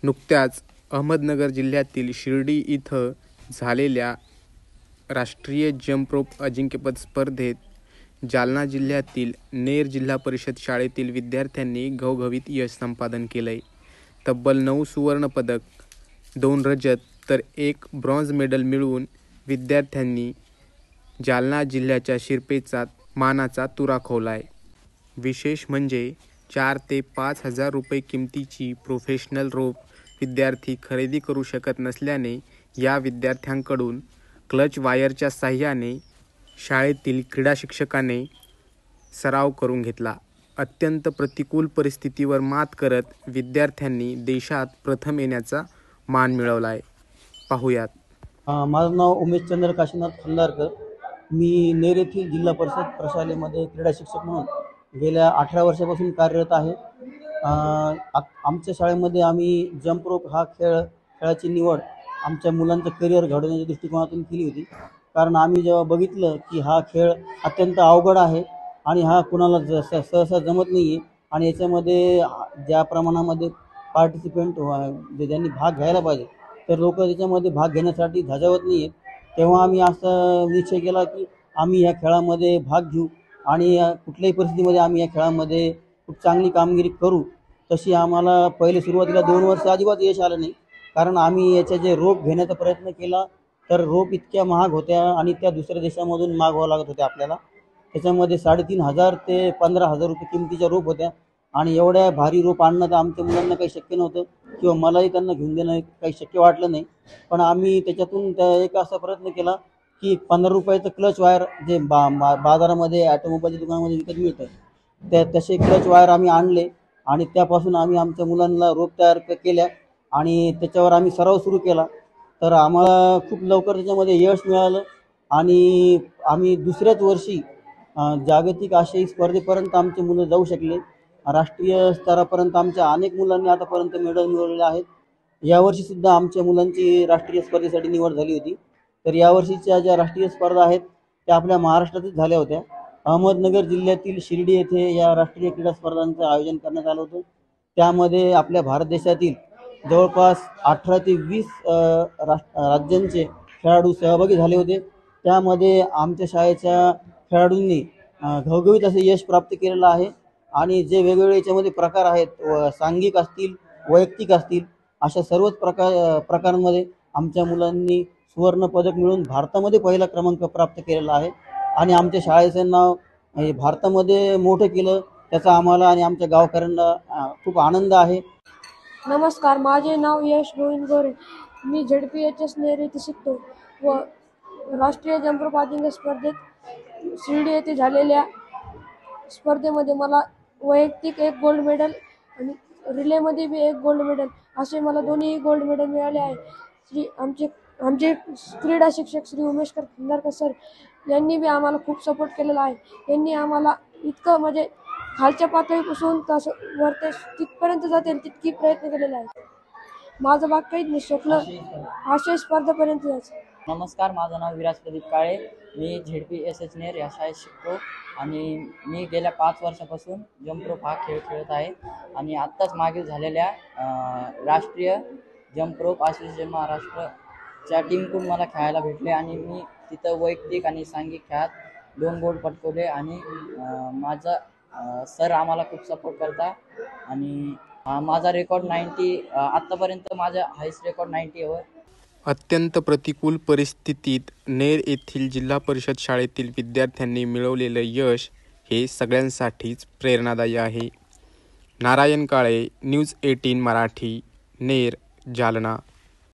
नुकत्याच अहमदनगर जिल्ह्यातील शिर्डी इथं झालेल्या राष्ट्रीय जंप रोप अजिंक्यपद स्पर्धेत जालना जिल्ह्यातील नेर जिल्हा परिषद शाळेतील विद्यार्थ्यांनी घवघवीत यश संपादन केलंय। तब्बल 9 सुवर्णपदक, 2 रजत तर 1 ब्रॉन्झ मेडल मिळवून विद्यार्थ्यांनी जालना जिल्ह्याच्या शिरपेचा मानाचा तुरा खोवलाय। विशेष म्हणजे 4 ते 5 हजार रुपये किमतीची प्रोफेशनल रोप विद्यार्थी खरेदी करू शकत नसल्याने या विद्यार्थ्यांकडून क्लच वायरच्या साहाय्याने शाळेतील क्रीडा शिक्षकाने सराव करून घेतला। अत्यंत प्रतिकूल परिस्थितीवर मात करत विद्यार्थ्यांनी देशात प्रथम येण्याचा मान मिळवलाय। पाहुयात। माझं नाव उमेश चंद्र काशीनाथ खंदारकर। मी नेर येथील जिल्हा परिषद प्रशालेमध्ये क्रीडा शिक्षक म्हणून गेल्या 18 वर्षापासून कार्यरत आहे। आमच्या शाळेमध्ये आम्ही जंप रोप हा खेळाची निवड आमच्या मुलांचं करिअर घडवण्याच्या दृष्टिकोनातून केली होती। कारण आम्ही जेव्हा बघितलं की हा खेळ अत्यंत अवघड आहे आणि हा कुणाला सहसा जमत नाही आहे आणि याच्यामध्ये ज्या प्रमाणामध्ये पार्टिसिपेंट ज्यांनी भाग घ्यायला पाहिजे तर लोक त्याच्यामध्ये भाग घेण्यासाठी धजावत नाही आहेत, तेव्हा आम्ही असा निश्चय केला की आम्ही ह्या खेळामध्ये भाग घेऊ आणि कुठल्याही परिस्थितीमध्ये आम्ही या खेळामध्ये खूप चांगली कामगिरी करू। तशी आम्हाला पहिले सुरुवातीला 2 वर्ष अजिबात यश आलं नाही, कारण आम्ही याचे जे रोप घेण्याचा प्रयत्न केला तर रोप इतक्या महाग होत्या आणि त्या दुसऱ्या देशामधून मागवावं लागत होत्या आपल्याला। त्याच्यामध्ये 3,500 ते 15,000 रुपये किमतीच्या रोप होत्या आणि एवढ्या भारी रोप आणणं तर आमच्या मुलांना काही शक्य नव्हतं किंवा मलाही त्यांना घेऊन देणं काही शक्य वाटलं नाही। पण आम्ही त्याच्यातून एक असा प्रयत्न केला की 15 रुपयाचं क्लच वायर जे बाजारामध्ये ऑटोमोबाईलच्या दुकानामध्ये विकत मिळतं तसे क्लच वायर आम्ही आणले आणि त्यापासून आम्ही आमच्या मुलांना रोप तयार केल्या आणि त्याच्यावर आम्ही सराव सुरू केला। तर आम्हाला खूप लवकर त्याच्यामध्ये यश मिळालं आणि आम्ही दुसऱ्याच वर्षी जागतिक आशियाई स्पर्धेपर्यंत आमचे मुलं जाऊ शकले। राष्ट्रीय स्तरापर्यंत आमच्या अनेक मुलांनी आतापर्यंत मेडल मिळवलेले आहेत। यावर्षीसुद्धा आमच्या मुलांची राष्ट्रीय स्पर्धेसाठी निवड झाली होती। तर यावर्षीच्या ज्या राष्ट्रीय स्पर्धा आहेत त्या आपल्या महाराष्ट्रातच झाल्या होत्या। अहमदनगर जिल्ह्यातील शिर्डी येथे या राष्ट्रीय क्रीडा स्पर्धांचं आयोजन करण्यात आलं होतं। त्यामध्ये आपल्या भारत देशातील जवळपास 18 ते 20 राज्यांचे खेळाडू सहभागी झाले होते। त्यामध्ये आमच्या शाळेच्या खेळाडूंनी घवघवीत असे यश प्राप्त केलेलं आहे आणि जे वेगवेगळे याच्यामध्ये प्रकार आहेत, सांघिक असतील, वैयक्तिक असतील, अशा सर्वच प्रकारांमध्ये आमच्या मुलांनी सुवर्ण पदक मिळवून भारतामध्ये पहिला क्रमांक प्राप्त केलेला आहे आणि आमच्या शाळेचं नाव भारतामध्ये मोठं केलं त्याचा आम्हाला आणि आमच्या गावकऱ्यांना खूप आनंद आहे। नमस्कार, माझे नाव यश गोविंद गोरे। मी ZPHS नेर येथे शिकतो व राष्ट्रीय जंप रोप अजिंक्य स्पर्धेत शिर्डी येथे झालेल्या स्पर्धेमध्ये मला वैयक्तिक 1 गोल्ड मेडल आणि रिलेमध्ये बी 1 गोल्ड मेडल असे मला दोन्ही गोल्ड मेडल मिळाले आहे। आमचे क्रीडा शिक्षक श्री उमेश खंदारकर सर यांनी बी आम्हाला खूप सपोर्ट केलेला आहे। यांनी आम्हाला इतकं म्हणजे खालच्या पातळीपासून तसं वरते तिथपर्यंत जातील तितकी प्रयत्न केलेला आहे। माझं भाग काहीच नाही, स्वप्न आशियाई स्पर्धेपर्यंत जायचं। नमस्कार, माझं नाव विराज प्रदीप काळे। मी ZPSH नेर या शाळेत शिकतो आणि मी गेल्या 5 वर्षापासून जंप रोप हा खेळ खेळत आहे आणि आत्ताच मागील झालेल्या राष्ट्रीय जंप रोप असोसिएशन महाराष्ट्रच्या टीमकडून मला खेळायला भेटले आणि मी तिथं वैयक्तिक आणि सांघिक खेळात 2 गोल्ड पटकवले आणि माझा सर आम्हाला खूप सपोर्ट करतात आणि माझा रेकॉर्ड 90 आत्तापर्यंत माझा हायस्ट रेकॉर्ड 90 वर। अत्यंत प्रतिकूल परिस्थितीत नेर येथील जिल्हा परिषद शाळेतील विद्यार्थ्यांनी मिळवलेलं यश हे सगळ्यांसाठीच प्रेरणादायी आहे। नारायण काळे, न्यूज 18 मराठी, नेर, जालना।